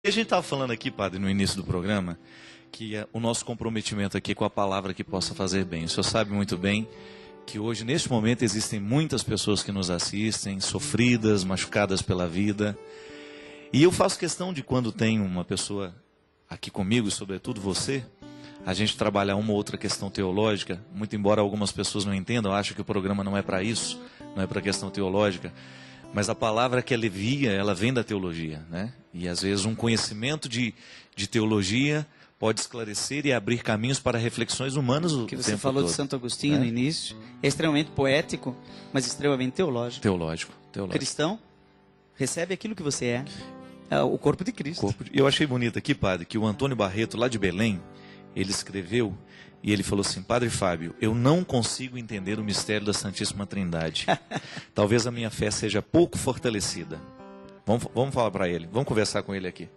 A gente estava falando aqui, padre, no início do programa, que o nosso comprometimento aqui com a palavra que possa fazer bem. O senhor sabe muito bem que hoje, neste momento, existem muitas pessoas que nos assistem, sofridas, machucadas pela vida. E eu faço questão de, quando tem uma pessoa aqui comigo, sobretudo você, a gente trabalhar uma ou outra questão teológica, muito embora algumas pessoas não entendam, acham que o programa não é para isso, não é para questão teológica, mas a palavra que alivia, ela vem da teologia, né? E às vezes um conhecimento de teologia pode esclarecer e abrir caminhos para reflexões humanas o tempo todo. Que você falou de Santo Agostinho no início, é extremamente poético, mas extremamente teológico. Teológico. Cristão, recebe aquilo que você é o corpo de Cristo. Eu achei bonito aqui, padre, que o Antônio Barreto, lá de Belém, ele escreveu e ele falou assim: Padre Fábio, eu não consigo entender o mistério da Santíssima Trindade. Talvez a minha fé seja pouco fortalecida. Vamos falar para ele, vamos conversar com ele aqui.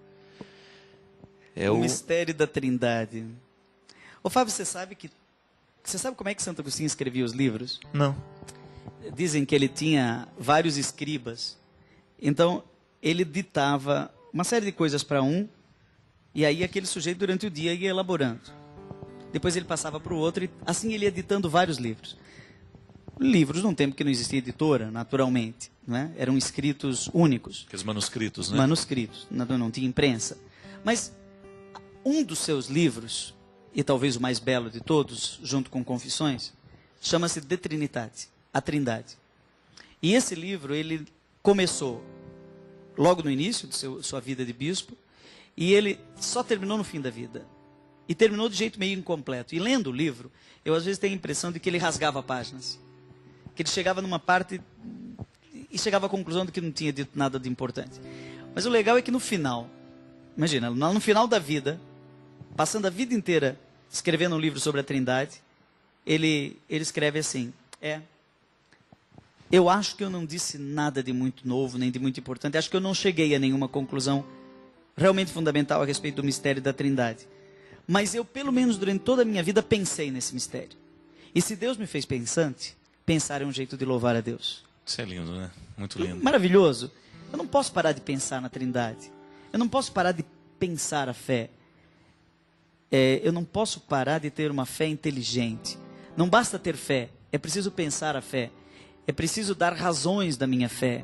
O mistério da Trindade. Ô Fábio, você sabe como é que Santo Agostinho escrevia os livros? Não. Dizem que ele tinha vários escribas. Então, ele ditava uma série de coisas para um, e aí aquele sujeito durante o dia ia elaborando. Depois ele passava para o outro, e assim ele ia editando vários livros. Livros num tempo que não existia editora, naturalmente, né? Eram escritos únicos. Aqueles manuscritos, né? Manuscritos, não tinha imprensa. Mas um dos seus livros, e talvez o mais belo de todos, junto com Confissões, chama-se De Trinitate, a Trindade. E esse livro, ele começou logo no início de sua vida de bispo, e ele só terminou no fim da vida. E terminou de jeito meio incompleto. E lendo o livro, eu às vezes tenho a impressão de que ele rasgava páginas. Que ele chegava numa parte e chegava à conclusão de que não tinha dito nada de importante. Mas o legal é que no final, imagina, no final da vida, passando a vida inteira escrevendo um livro sobre a Trindade, ele escreve assim: eu acho que eu não disse nada de muito novo, nem de muito importante. Acho que eu não cheguei a nenhuma conclusão realmente fundamental a respeito do mistério da Trindade. Mas eu, pelo menos durante toda a minha vida, pensei nesse mistério. E se Deus me fez pensante, pensar é um jeito de louvar a Deus. Isso é lindo, né? Muito lindo. Maravilhoso. Eu não posso parar de pensar na Trindade. Eu não posso parar de pensar a fé. Eu não posso parar de ter uma fé inteligente. Não basta ter fé, é preciso pensar a fé. É preciso dar razões da minha fé.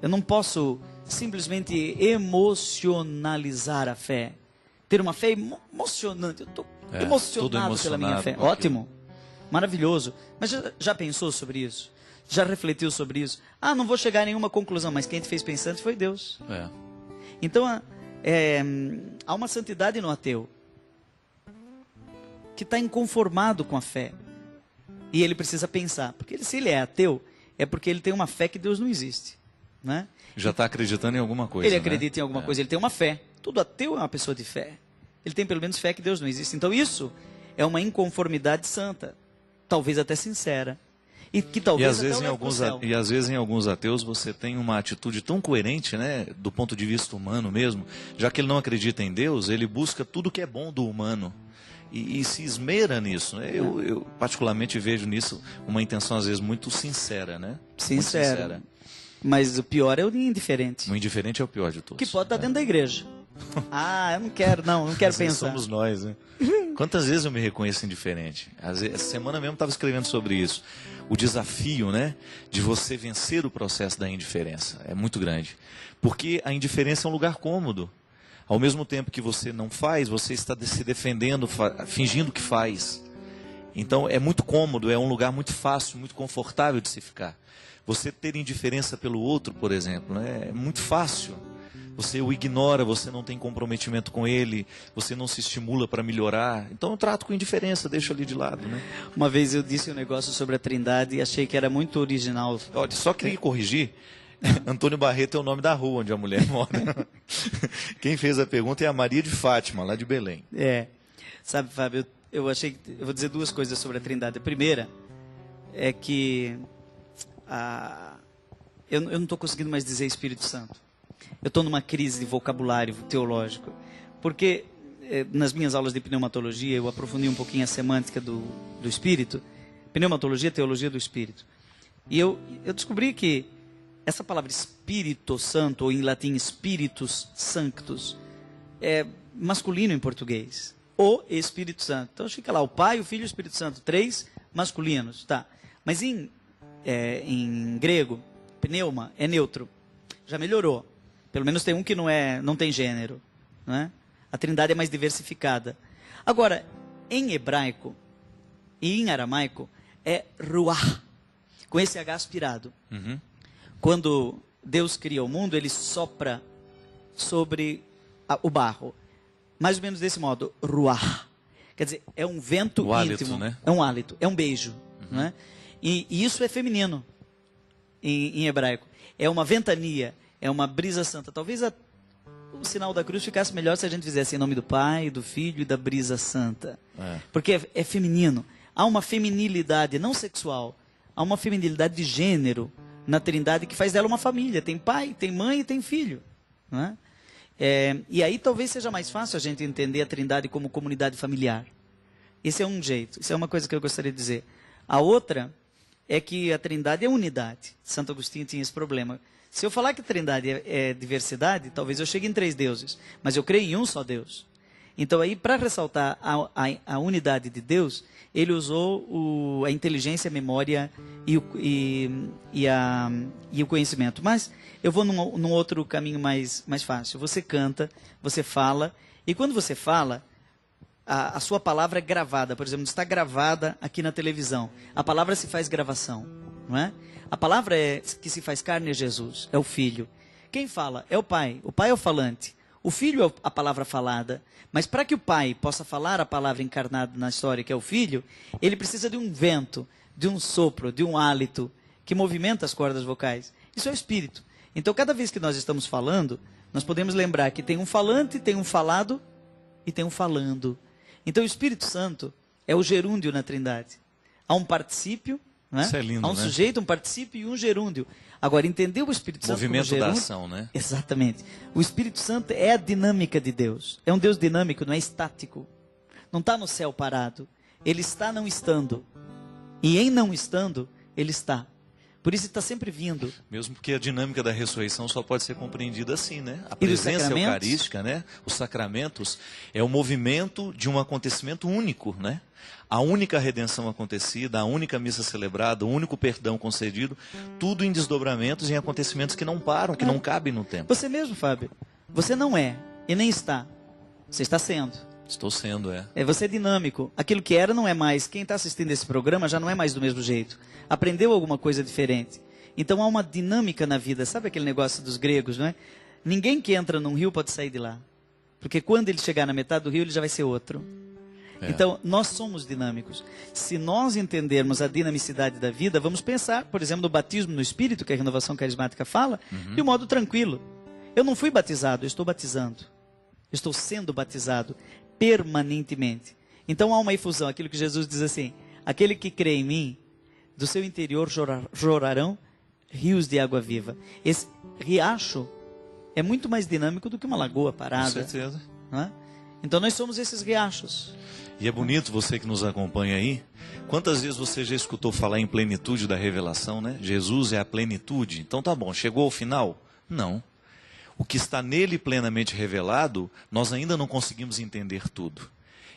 Eu não posso simplesmente emocionalizar a fé. Ter uma fé emocionante. Eu estou emocionado pela minha fé. Ótimo, maravilhoso. Mas já pensou sobre isso? Já refletiu sobre isso? Não vou chegar a nenhuma conclusão, mas quem te fez pensante foi Deus. Então, há uma santidade no ateu que está inconformado com a fé. E ele precisa pensar. Porque se ele é ateu, é porque ele tem uma fé que Deus não existe. Né? Já está acreditando em alguma coisa. Ele acredita em alguma coisa, ele tem uma fé. Todo ateu é uma pessoa de fé. Ele tem pelo menos fé que Deus não existe. Então isso é uma inconformidade santa. Talvez até sincera. E que talvez às vezes em alguns ateus você tem uma atitude tão coerente, né, do ponto de vista humano mesmo. Já que ele não acredita em Deus, ele busca tudo que é bom do humano. E se esmera nisso, né? Eu particularmente vejo nisso uma intenção às vezes muito sincera, né? Sincera. Mas o pior é o indiferente. O indiferente é o pior de todos. Que pode estar dentro da igreja. Eu não quero pensar. Somos nós, né? Quantas vezes eu me reconheço indiferente? Essa semana mesmo estava escrevendo sobre isso. O desafio, né, de você vencer o processo da indiferença é muito grande. Porque a indiferença é um lugar cômodo. Ao mesmo tempo que você não faz, você está se defendendo, fingindo que faz. Então é muito cômodo, é um lugar muito fácil, muito confortável de se ficar. Você ter indiferença pelo outro, por exemplo, né, é muito fácil. Você o ignora, você não tem comprometimento com ele, você não se estimula para melhorar. Então eu trato com indiferença, deixo ali de lado, né? Uma vez eu disse um negócio sobre a Trindade e achei que era muito original. Olha, só queria corrigir. Antônio Barreto é o nome da rua onde a mulher mora. Quem fez a pergunta é a Maria de Fátima, lá de Belém. Sabe, Fábio, eu vou dizer duas coisas sobre a Trindade. A primeira é que eu não estou conseguindo mais dizer Espírito Santo. Eu estou numa crise de vocabulário teológico. Porque nas minhas aulas de pneumatologia eu aprofundei um pouquinho a semântica do Espírito. Pneumatologia, teologia do Espírito. E eu descobri que essa palavra Espírito Santo, ou em latim Spiritus Sanctus, masculino em português. O Espírito Santo. Então fica lá, o Pai, o Filho e o Espírito Santo. 3 masculinos, tá. Mas em grego, pneuma é neutro. Já melhorou. Pelo menos tem um que não tem gênero. Não é? A trindade é mais diversificada. Agora, em hebraico e em aramaico, é ruach, com esse H aspirado. Uhum. Quando Deus cria o mundo, ele sopra sobre o barro. Mais ou menos desse modo, ruach. Quer dizer, é um vento o hálito, íntimo. Né? É um hálito, é um beijo. Não é? E isso é feminino em hebraico. É uma ventania, é uma brisa santa. Talvez o sinal da cruz ficasse melhor se a gente fizesse em nome do Pai, do Filho e da brisa santa. Porque é feminino. Há uma feminilidade não sexual, há uma feminilidade de gênero na trindade que faz dela uma família. Tem pai, tem mãe e tem filho. Não é? E aí talvez seja mais fácil a gente entender a trindade como comunidade familiar. Esse é um jeito, isso é uma coisa que eu gostaria de dizer. A outra é que a trindade é unidade. Santo Agostinho tinha esse problema. Se eu falar que a trindade é diversidade, talvez eu chegue em 3 deuses, mas eu creio em um só Deus. Então aí, para ressaltar a unidade de Deus, ele usou a inteligência, a memória e o conhecimento. Mas eu vou num outro caminho mais fácil. Você canta, você fala, e quando você fala, a sua palavra é gravada. Por exemplo, está gravada aqui na televisão. A palavra se faz gravação, não é? A palavra que se faz carne é Jesus, é o Filho. Quem fala é o Pai é o falante. O Filho é a palavra falada. Mas para que o Pai possa falar a palavra encarnada na história, que é o Filho, ele precisa de um vento, de um sopro, de um hálito que movimenta as cordas vocais. Isso é o Espírito. Então, cada vez que nós estamos falando, nós podemos lembrar que tem um falante, tem um falado e tem um falando. Então, o Espírito Santo é o gerúndio na Trindade. Há um particípio, não é? Isso é lindo, há um sujeito, um particípio e um gerúndio. Agora, entender o Espírito Santo movimento como gerúndio, da ação, né? Exatamente. O Espírito Santo é a dinâmica de Deus. É um Deus dinâmico, não é estático. Não está no céu parado. Ele está não estando. E em não estando, ele está. Por isso está sempre vindo. Mesmo porque a dinâmica da ressurreição só pode ser compreendida assim, né? A presença eucarística, né? Os sacramentos é o movimento de um acontecimento único, né? A única redenção acontecida, a única missa celebrada, o único perdão concedido, tudo em desdobramentos, em acontecimentos que não param, que não cabem no tempo. Você mesmo, Fábio, você não é e nem está. Você está sendo. Estou sendo, Você é dinâmico. Aquilo que era não é mais. Quem está assistindo esse programa já não é mais do mesmo jeito. Aprendeu alguma coisa diferente. Então há uma dinâmica na vida. Sabe aquele negócio dos gregos, não é? Ninguém que entra num rio pode sair de lá. Porque quando ele chegar na metade do rio, ele já vai ser outro. Então, nós somos dinâmicos. Se nós entendermos a dinamicidade da vida, vamos pensar, por exemplo, no batismo no Espírito, que a renovação carismática fala, de um modo tranquilo. Eu não fui batizado, eu estou batizando. Eu estou sendo batizado permanentemente. Então há uma efusão, aquilo que Jesus diz assim: aquele que crê em mim, do seu interior jorrarão rios de água viva. Esse riacho é muito mais dinâmico do que uma lagoa parada. Com certeza. Não é? Então nós somos esses riachos. E é bonito você que nos acompanha aí. Quantas vezes você já escutou falar em plenitude da revelação, né? Jesus é a plenitude. Então tá bom, chegou ao final? Não. O que está nele plenamente revelado, nós ainda não conseguimos entender tudo.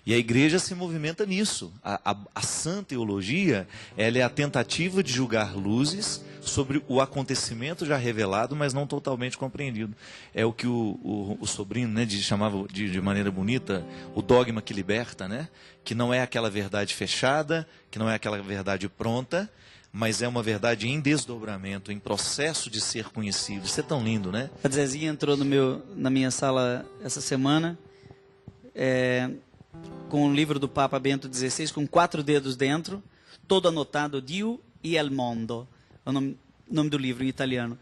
E a igreja se movimenta nisso. A sã teologia, ela é a tentativa de julgar luzes sobre o acontecimento já revelado, mas não totalmente compreendido. É o que o Sobrinho, né, chamava de maneira bonita, o dogma que liberta, né? Que não é aquela verdade fechada, que não é aquela verdade pronta, mas é uma verdade em desdobramento, em processo de ser conhecido. Isso é tão lindo, né? A Zezinha entrou na minha sala essa semana, com o livro do Papa Bento XVI, com 4 dedos dentro, todo anotado, Dio e el mondo, é o nome do livro em italiano.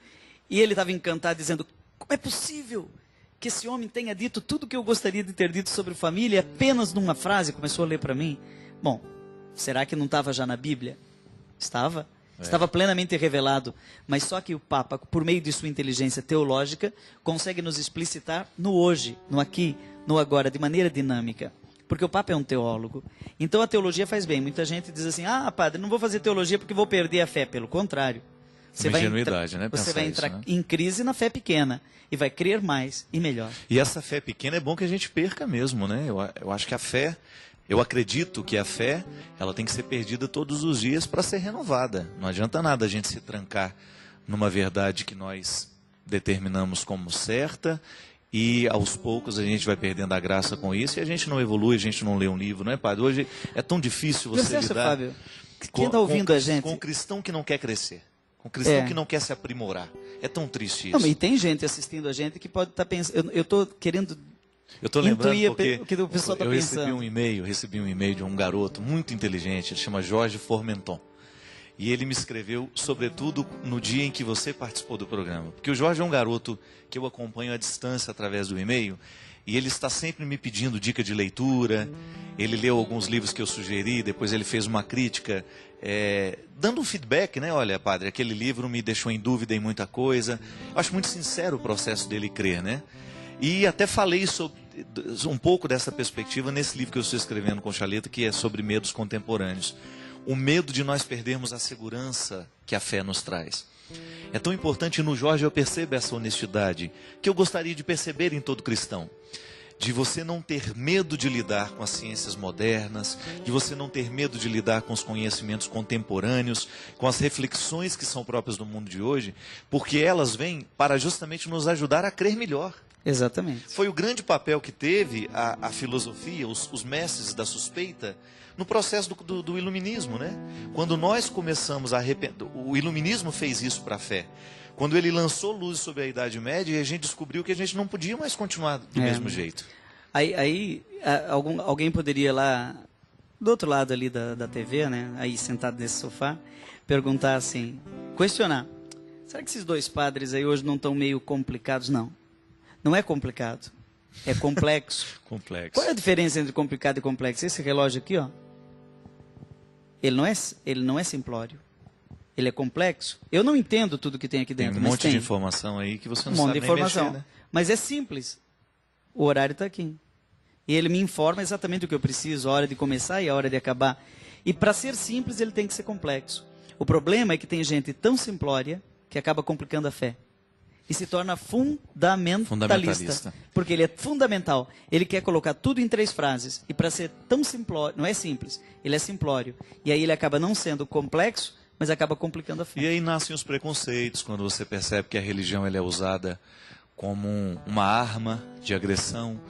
E ele estava encantado, dizendo: como é possível que esse homem tenha dito tudo o que eu gostaria de ter dito sobre família apenas numa frase? Começou a ler para mim. Bom, será que não estava já na Bíblia? Estava. Estava plenamente revelado. Mas só que o Papa, por meio de sua inteligência teológica, consegue nos explicitar no hoje, no aqui, no agora, de maneira dinâmica. Porque o Papa é um teólogo. Então a teologia faz bem. Muita gente diz assim: ah, padre, não vou fazer teologia porque vou perder a fé. Pelo contrário. Você Uma vai ingenuidade, né? Você Pensar vai isso, entrar né? em crise na fé pequena e vai crer mais e melhor. E essa fé pequena é bom que a gente perca mesmo, né? Eu acho que a fé, eu acredito que a fé, ela tem que ser perdida todos os dias para ser renovada. Não adianta nada a gente se trancar numa verdade que nós determinamos como certa e aos poucos a gente vai perdendo a graça com isso e a gente não evolui, a gente não lê um livro, não é, padre? Hoje é tão difícil você Acha, lidar Fábio, quem está ouvindo a gente... com um cristão que não quer crescer, com um cristão que não quer se aprimorar. É tão triste isso. Não, e tem gente assistindo a gente que pode estar pensando... Eu estou querendo... Eu estou lembrando porque o que o pessoal está pensando. Recebi um e-mail de um garoto muito inteligente, ele chama Jorge Formenton. E ele me escreveu, sobretudo, no dia em que você participou do programa. Porque o Jorge é um garoto que eu acompanho à distância através do e-mail, e ele está sempre me pedindo dica de leitura, ele leu alguns livros que eu sugeri, depois ele fez uma crítica, dando um feedback, né? Olha, padre, aquele livro me deixou em dúvida em muita coisa. Eu acho muito sincero o processo dele crer, né? E até falei sobre um pouco dessa perspectiva nesse livro que eu estou escrevendo com Chaleta, que é sobre medos contemporâneos. O medo de nós perdermos a segurança que a fé nos traz. É tão importante, no Jorge eu percebo essa honestidade, que eu gostaria de perceber em todo cristão. De você não ter medo de lidar com as ciências modernas, de você não ter medo de lidar com os conhecimentos contemporâneos, com as reflexões que são próprias do mundo de hoje, porque elas vêm para justamente nos ajudar a crer melhor. Exatamente. Foi o grande papel que teve a filosofia, os mestres da suspeita, no processo do iluminismo, né? Quando nós começamos a o iluminismo fez isso para a fé. Quando ele lançou luz sobre a Idade Média, a gente descobriu que a gente não podia mais continuar do mesmo jeito. Alguém poderia lá, do outro lado ali da TV, né? Aí sentado nesse sofá, perguntar assim, questionar. Será que esses dois padres aí hoje não estão meio complicados? Não. Não é complicado. É complexo. Complexo. Qual é a diferença entre complicado e complexo? Esse relógio aqui, ó. Ele não é simplório. Ele é complexo. Eu não entendo tudo que tem aqui dentro. Tem um monte de informação aí que você não sabe nem mexer, né? Mas é simples. O horário está aqui. E ele me informa exatamente o que eu preciso, a hora de começar e a hora de acabar. E para ser simples, ele tem que ser complexo. O problema é que tem gente tão simplória que acaba complicando a fé. E se torna fundamentalista. Porque ele é fundamental. Ele quer colocar tudo em 3 frases. E para ser tão simplório, não é simples, ele é simplório. E aí ele acaba não sendo complexo, mas acaba complicando a fé. E aí nascem os preconceitos, quando você percebe que a religião ela é usada como uma arma de agressão.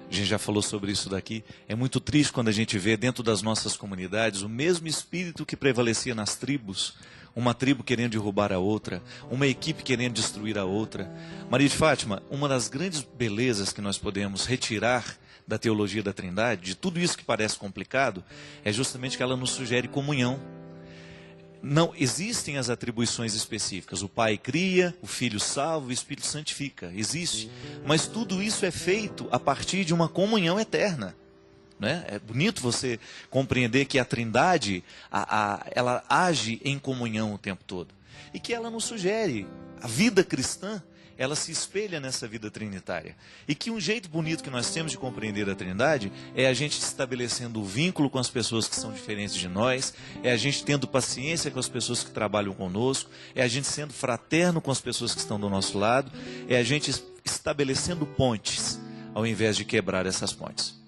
A gente já falou sobre isso daqui. É muito triste quando a gente vê dentro das nossas comunidades o mesmo espírito que prevalecia nas tribos. Uma tribo querendo derrubar a outra, uma equipe querendo destruir a outra. Maria de Fátima, uma das grandes belezas que nós podemos retirar da teologia da Trindade, de tudo isso que parece complicado, é justamente que ela nos sugere comunhão. Não existem as atribuições específicas. O Pai cria, o Filho salva, o Espírito santifica. Existe. Mas tudo isso é feito a partir de uma comunhão eterna. Né? É bonito você compreender que a Trindade, ela age em comunhão o tempo todo. E que ela nos sugere, a vida cristã, ela se espelha nessa vida trinitária. E que um jeito bonito que nós temos de compreender a Trindade é a gente estabelecendo o vínculo com as pessoas que são diferentes de nós, é a gente tendo paciência com as pessoas que trabalham conosco, é a gente sendo fraterno com as pessoas que estão do nosso lado, é a gente estabelecendo pontes, ao invés de quebrar essas pontes.